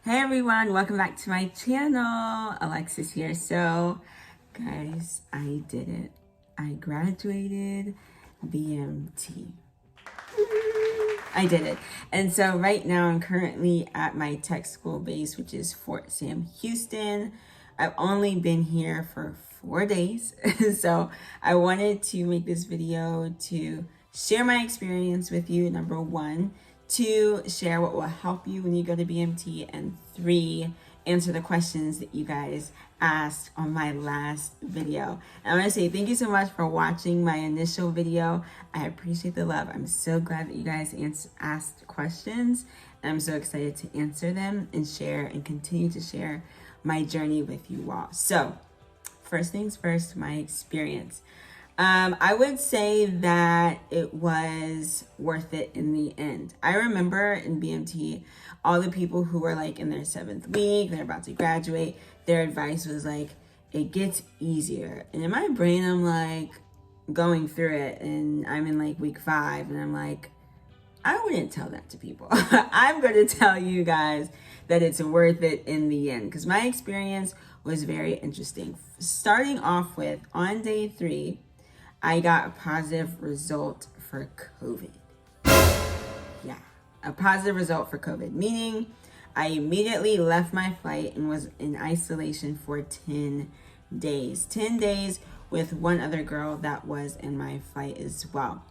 Hey everyone, welcome back to my channel. Alexis here. So, guys, I did it. I graduated BMT. I did it. And so right now I'm currently at my tech school base, which is Fort Sam, Houston. I've only been here for 4 days. So I wanted to make this video to share my experience with you, number one. 2, share what will help you when you go to BMT. And 3, answer the questions that you guys asked on my last video. And I want to say thank you so much for watching my initial video. I appreciate the love. I'm so glad that you guys asked questions. And I'm so excited to answer them and share and continue to share my journey with you all. So first things first, my experience. I would say that it was worth it in the end. I remember in BMT, all the people who were like in their 7th week, they're about to graduate, their advice was like, it gets easier. And in my brain, I'm like going through it and I'm in like week 5 and I'm like, I wouldn't tell that to people. I'm going to tell you guys that it's worth it in the end because my experience was very interesting. Starting off with, on day 3, I got a positive result for COVID. Yeah, a positive result for COVID, meaning I immediately left my flight and was in isolation for 10 days. 10 days with one other girl that was in my flight as well.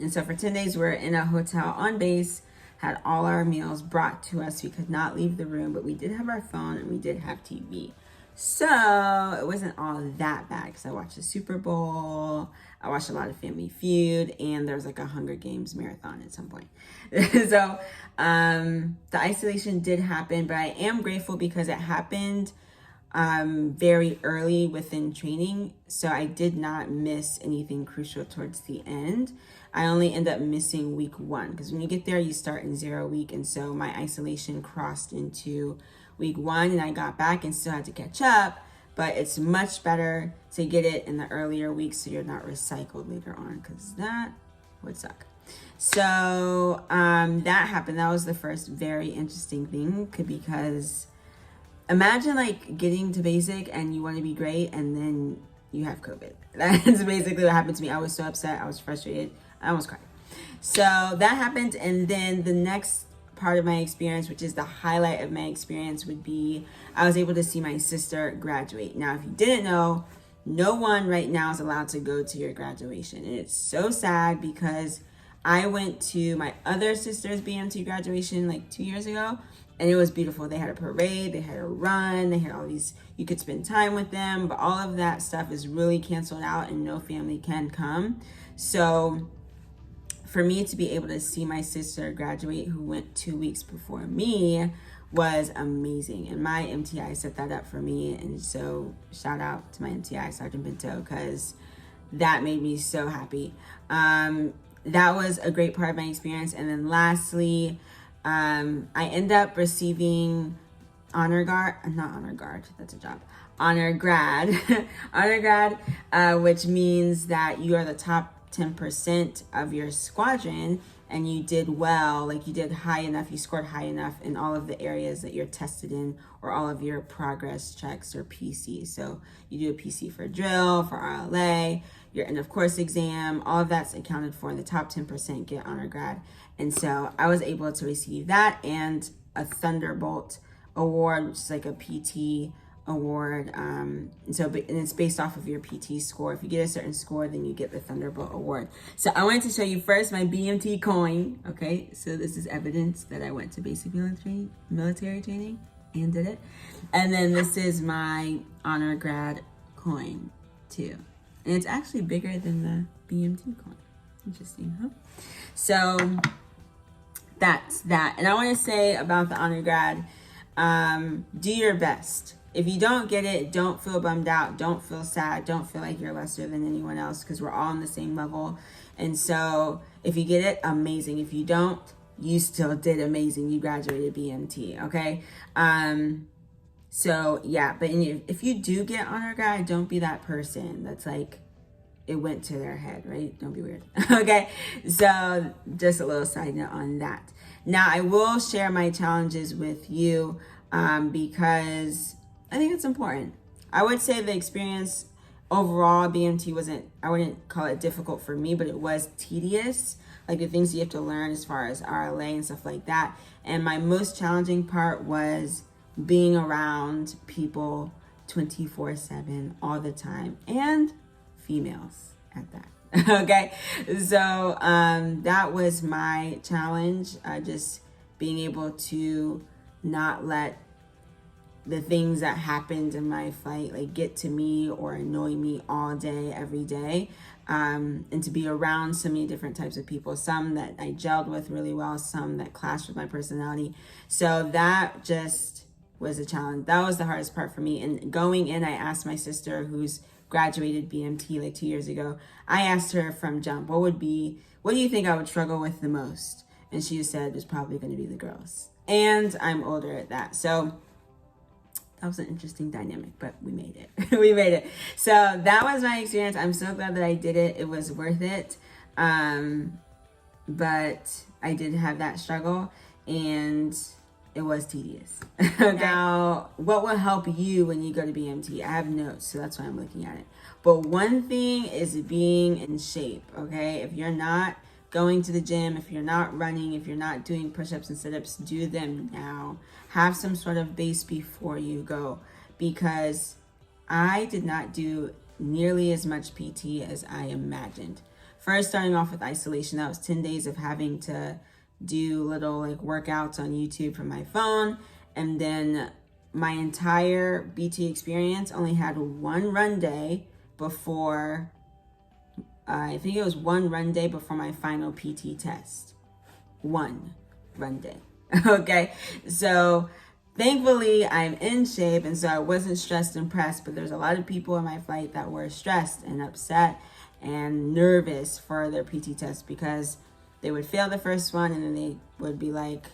And so for 10 days, we were in a hotel on base, had all our meals brought to us. We could not leave the room, but we did have our phone and we did have TV. So it wasn't all that bad because I watched the Super Bowl, I watched a lot of Family Feud, and there was like a Hunger Games marathon at some point. So the isolation did happen, but I am grateful because it happened very early within training. So I did not miss anything crucial towards the end. I only end up missing week 1 because when you get there, you start in 0 week. And so my isolation crossed into week 1 and I got back and still had to catch up, but it's much better to get it in the earlier weeks so you're not recycled later on because that would suck. So that happened. That was the first very interesting thing because imagine like getting to basic and you want to be great and then you have COVID. That's basically what happened to me. I was so upset. I was frustrated. I almost cried. So that happened. And then the next part of my experience, which is the highlight of my experience, would be I was able to see my sister graduate. Now, if you didn't know, no one right now is allowed to go to your graduation. And it's so sad because I went to my other sister's BMT graduation like 2 years ago, and it was beautiful. They had a parade, they had a run, they had all these, you could spend time with them, but all of that stuff is really canceled out and no family can come. So for me to be able to see my sister graduate, who went 2 weeks before me, was amazing. And my MTI set that up for me. And so shout out to my MTI, Sergeant Pinto, because that made me so happy. That was a great part of my experience. And then lastly, I end up receiving honor grad, honor grad, which means that you are the top 10% of your squadron and you did well, like you did high enough, you scored high enough in all of the areas that you're tested in or all of your progress checks or PC. So you do a PC for drill, for RLA, your end of course exam, all of that's accounted for, and the top 10% get honor grad. And so I was able to receive that and a Thunderbolt award, which is like a PT award, and it's based off of your PT score. If you get a certain score, then you get the Thunderbolt award. So I wanted to show you first my BMT coin. Okay, so this is evidence that I went to basic military training and did it. And then this is my honor grad coin too, and it's actually bigger than the BMT coin. Interesting, huh? So that's that. And I want to say about the honor grad, do your best. If you don't get it, don't feel bummed out. Don't feel sad. Don't feel like you're lesser than anyone else because we're all on the same level. And so if you get it, amazing. If you don't, you still did amazing. You graduated BMT, okay? So yeah, but if you do get honor grad, don't be that person that's like, it went to their head, right? Don't be weird. Okay, so just a little side note on that. Now, I will share my challenges with you because I think it's important. I would say the experience overall, BMT wasn't, I wouldn't call it difficult for me, but it was tedious. Like the things you have to learn as far as RLA and stuff like that. And my most challenging part was being around people 24/7 all the time, and females at that. Okay, so that was my challenge, just being able to not let the things that happened in my flight like get to me or annoy me all day, every day, and to be around so many different types of people, some that I gelled with really well, some that clashed with my personality. So that just was a challenge. That was the hardest part for me. And going in, I asked my sister, who's graduated BMT like 2 years ago, I asked her from jump, what do you think I would struggle with the most? And she said it was probably going to be the girls. And I'm older at that. So that was an interesting dynamic, but we made it. We made it. So that was my experience. I'm so glad that I did it. It was worth it. But I did have that struggle, and it was tedious. Now, what will help you when you go to BMT? I have notes, so that's why I'm looking at it. But one thing is being in shape, okay? If you're not going to the gym, if you're not running, if you're not doing push-ups and sit-ups, do them now. Have some sort of base before you go, because I did not do nearly as much PT as I imagined. First, starting off with isolation, that was 10 days of having to do little like workouts on YouTube from my phone. And then my entire BT experience only had one run day before, I think it was one run day before my final PT test. One run day. Okay, so thankfully I'm in shape, and so I wasn't stressed and pressed, but there's a lot of people in my flight that were stressed and upset and nervous for their PT test, because they would fail the first one and then they would be like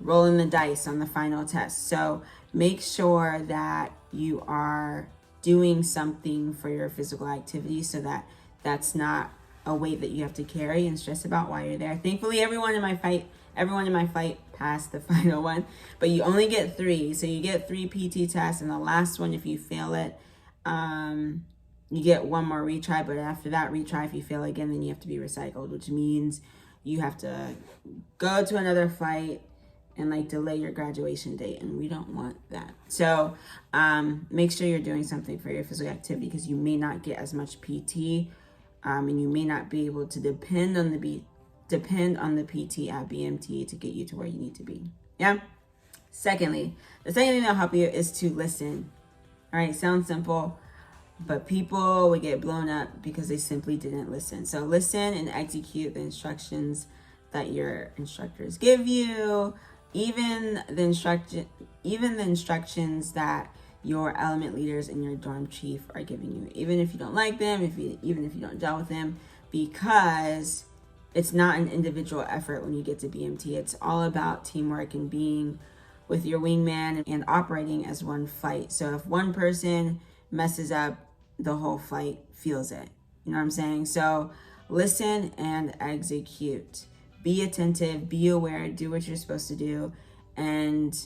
rolling the dice on the final test. So make sure that you are doing something for your physical activity, so that that's not a weight that you have to carry and stress about while you're there. Thankfully, everyone in my flight passed the final one, but you only get 3. So you get 3 PT tests, and the last one, if you fail it, you get one more retry. But after that retry, if you fail again, then you have to be recycled, which means you have to go to another flight and like delay your graduation date, and we don't want that. So make sure you're doing something for your physical activity, because you may not get as much PT, and you may not be able to depend on the PT at BMT to get you to where you need to be. Yeah. Secondly, the second thing that'll help you is to listen. All right, sounds simple, but people would get blown up because they simply didn't listen. So listen and execute the instructions that your instructors give you, even the instructions that your element leaders and your dorm chief are giving you, even if you don't like them, even if you don't gel with them, because it's not an individual effort when you get to BMT. It's all about teamwork and being with your wingman and operating as one flight. So if one person messes up, the whole flight feels it. You know what I'm saying? So listen and execute. Be attentive, be aware, do what you're supposed to do, and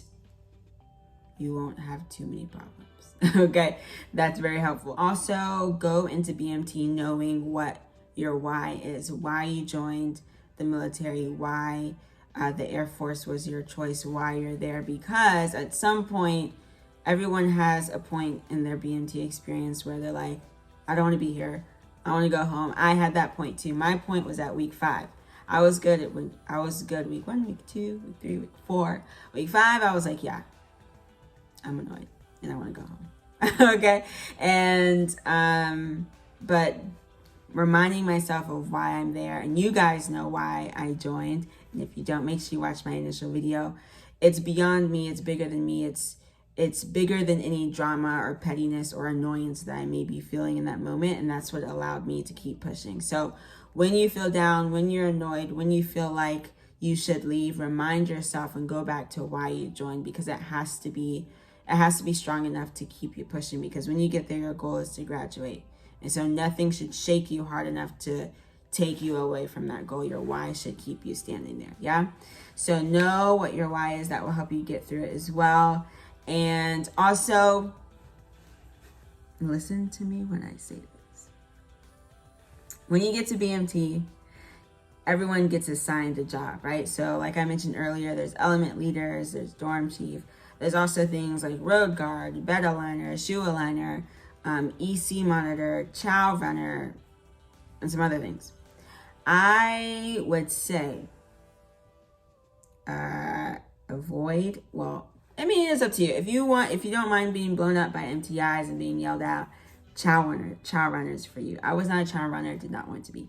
you won't have too many problems. Okay, that's very helpful. Also, go into BMT knowing what your why is, why you joined the military, why the Air Force was your choice, why you're there, because at some point, everyone has a point in their BMT experience where they're like, I don't want to be here. I want to go home. I had that point too. My point was at week 5. I was good week 1, week 2, week 3, week 4. Week 5, I was like, yeah, I'm annoyed and I want to go home. Okay. And, but reminding myself of why I'm there, and you guys know why I joined. And if you don't, make sure you watch my initial video. It's beyond me. It's bigger than me. It's bigger than any drama or pettiness or annoyance that I may be feeling in that moment. And that's what allowed me to keep pushing. So when you feel down, when you're annoyed, when you feel like you should leave, remind yourself and go back to why you joined, because it has to be strong enough to keep you pushing, because when you get there, your goal is to graduate. And so nothing should shake you hard enough to take you away from that goal. Your why should keep you standing there. Yeah. So know what your why is. That will help you get through it as well. And also, listen to me when I say this. When you get to BMT, everyone gets assigned a job, right? So like I mentioned earlier, there's element leaders, there's dorm chief. There's also things like road guard, bed aligner, shoe aligner, EC monitor, chow runner, and some other things. I would say avoid, well, I mean, it's up to you. If you don't mind being blown up by MTIs and being yelled out, chow runners for you. I was not a chow runner, did not want to be.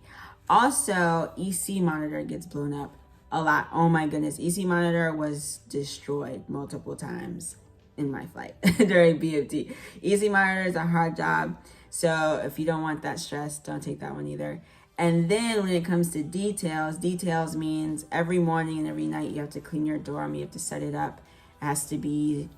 Also, EC monitor gets blown up a lot. Oh my goodness, EC monitor was destroyed multiple times in my flight during BMT. EC monitor is a hard job. So if you don't want that stress, don't take that one either. And then when it comes to details means every morning and every night you have to clean your dorm. You have to set it up. It has to be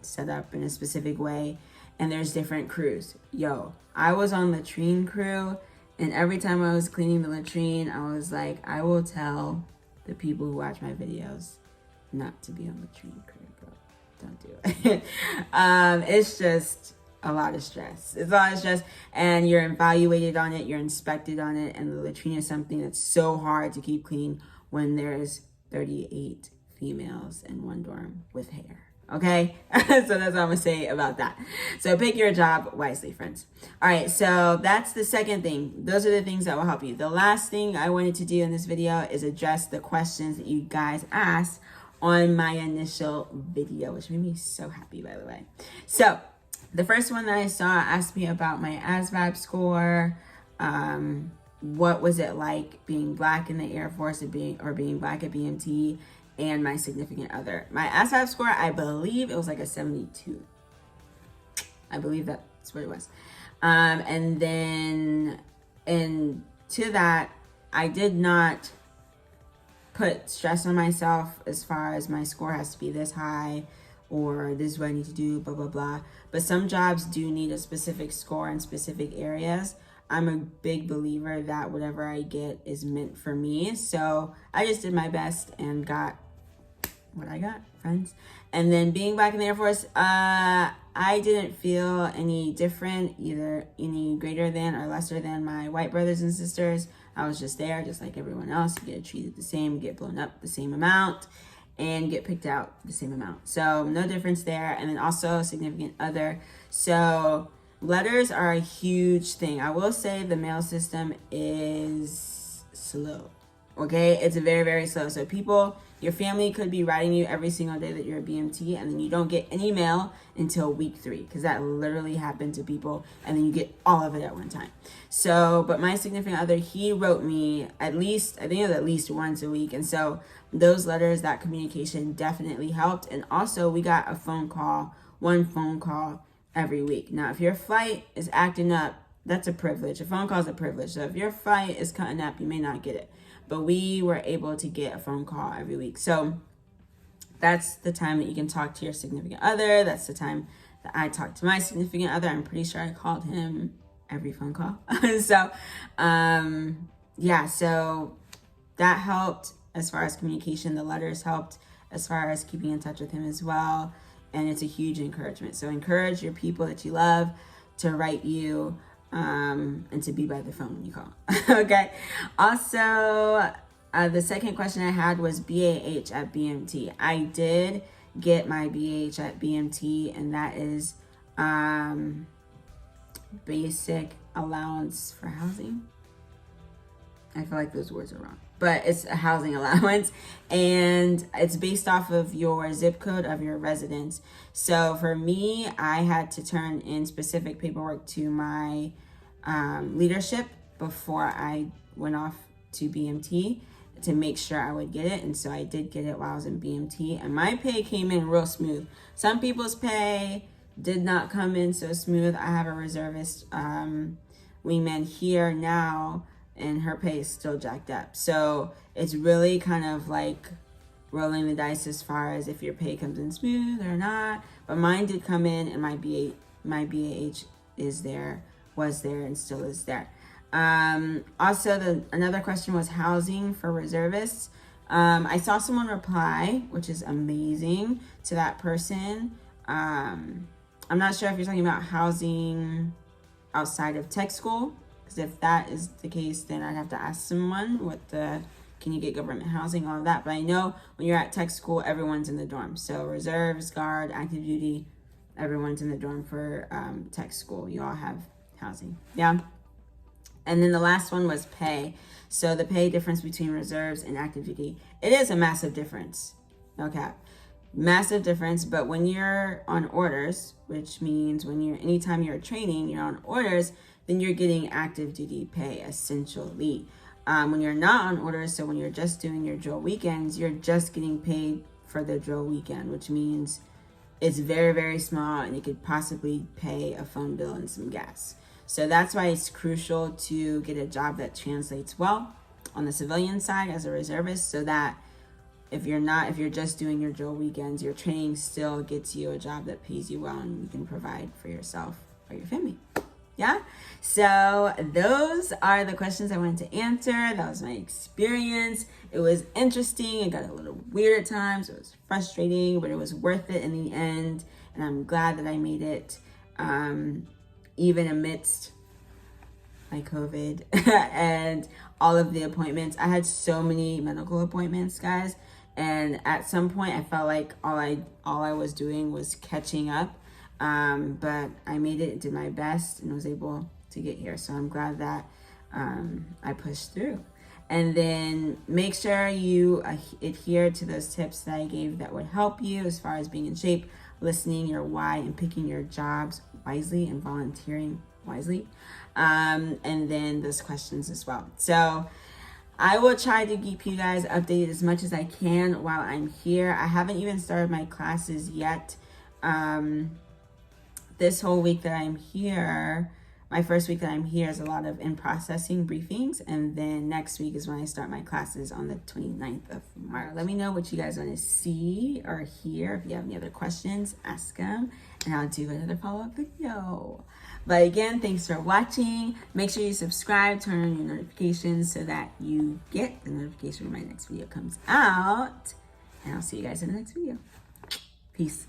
set up in a specific way. And there's different crews. Yo, I was on latrine crew, and every time I was cleaning the latrine, I was like, I will tell the people who watch my videos not to be on latrine crew, girl. Don't do it. It's just a lot of stress. It's a lot of stress, and you're evaluated on it, you're inspected on it, and the latrine is something that's so hard to keep clean when there's 38 females in one dorm with hair. Okay, so that's what I'm gonna say about that. So pick your job wisely, friends. All right, so that's the second thing. Those are the things that will help you. The last thing I wanted to do in this video is address the questions that you guys asked on my initial video, which made me so happy, by the way. So the first one that I saw asked me about my ASVAB score. What was it like being Black in the Air Force or being Black at BMT? And my significant other. My ASVAB score, I believe it was like a 72. I believe that's what it was. And then, and to that, I did not put stress on myself as far as my score has to be this high or this is what I need to do, blah, blah, blah. But some jobs do need a specific score in specific areas. I'm a big believer that whatever I get is meant for me. So I just did my best and got what I got, friends. And then being back in the Air Force, I didn't feel any different, either any greater than or lesser than my white brothers and sisters. I was just there, just like everyone else. You get treated the same, get blown up the same amount, and get picked out the same amount. So no difference there. And then also significant other. So letters are a huge thing. I will say the mail system is slow. Okay, it's very, very slow. So people, your family could be writing you every single day that you're a BMT, and then you don't get any mail until week 3, because that literally happened to people, and then you get all of it at one time. So, but my significant other, he wrote me at least, I think it was at least once a week. And so those letters, that communication definitely helped. And also we got a phone call, one phone call every week. Now, if your flight is acting up, that's a privilege. A phone call is a privilege. So if your flight is cutting up, you may not get it. But we were able to get a phone call every week. So that's the time that you can talk to your significant other. That's the time that I talked to my significant other. I'm pretty sure I called him every phone call. So, yeah, so that helped as far as communication. The letters helped as far as keeping in touch with him as well. And it's a huge encouragement. So encourage your people that you love to write you, and to be by the phone when you call. Okay. Also, the second question I had was BAH at BMT. I did get my BAH at BMT, and that is basic allowance for housing. I feel like those words are wrong, but it's a housing allowance, and it's based off of your zip code of your residence. So for me, I had to turn in specific paperwork to my leadership before I went off to BMT to make sure I would get it. And so I did get it while I was in BMT, and my pay came in real smooth. Some people's pay did not come in so smooth. I have a reservist wingman here now, and her pay is still jacked up. So it's really kind of like rolling the dice as far as if your pay comes in smooth or not. But mine did come in, and my BAH was there and still is there. Also, another question was housing for reservists. I saw someone reply, which is amazing, to that person. I'm not sure if you're talking about housing outside of tech school, because if that is the case, then I'd have to ask someone can you get government housing, all of that. But I know when you're at tech school, everyone's in the dorm. So reserves, guard, active duty, everyone's in the dorm for tech school. You all have housing. Yeah. And then the last one was pay. So the pay difference between reserves and active duty. It is a massive difference. Okay. Massive difference. But when you're on orders, which means anytime you're training, you're on orders, then you're getting active duty pay essentially. When you're not on orders, so when you're just doing your drill weekends, you're just getting paid for the drill weekend, which means it's very, very small and you could possibly pay a phone bill and some gas. So that's why it's crucial to get a job that translates well on the civilian side as a reservist, so that if you're just doing your drill weekends, your training still gets you a job that pays you well and you can provide for yourself or your family. Yeah. So those are the questions I wanted to answer. That was my experience. It was interesting. It got a little weird at times. It was frustrating, but it was worth it in the end. And I'm glad that I made it, even amidst my COVID and all of the appointments. I had so many medical appointments, guys. And at some point I felt like all I was doing was catching up. But I made it, did my best, and was able to get here. So I'm glad that I pushed through. And then make sure you adhere to those tips that I gave that would help you as far as being in shape, listening your why, and picking your jobs wisely and volunteering wisely. And then those questions as well. So I will try to keep you guys updated as much as I can while I'm here. I haven't even started my classes yet. This whole week that I'm here, my first week that I'm here, is a lot of in-processing briefings. And then next week is when I start my classes on the 29th of March. Let me know what you guys want to see or hear. If you have any other questions, ask them, and I'll do another follow-up video. But again, thanks for watching. Make sure you subscribe, turn on your notifications so that you get the notification when my next video comes out. And I'll see you guys in the next video. Peace.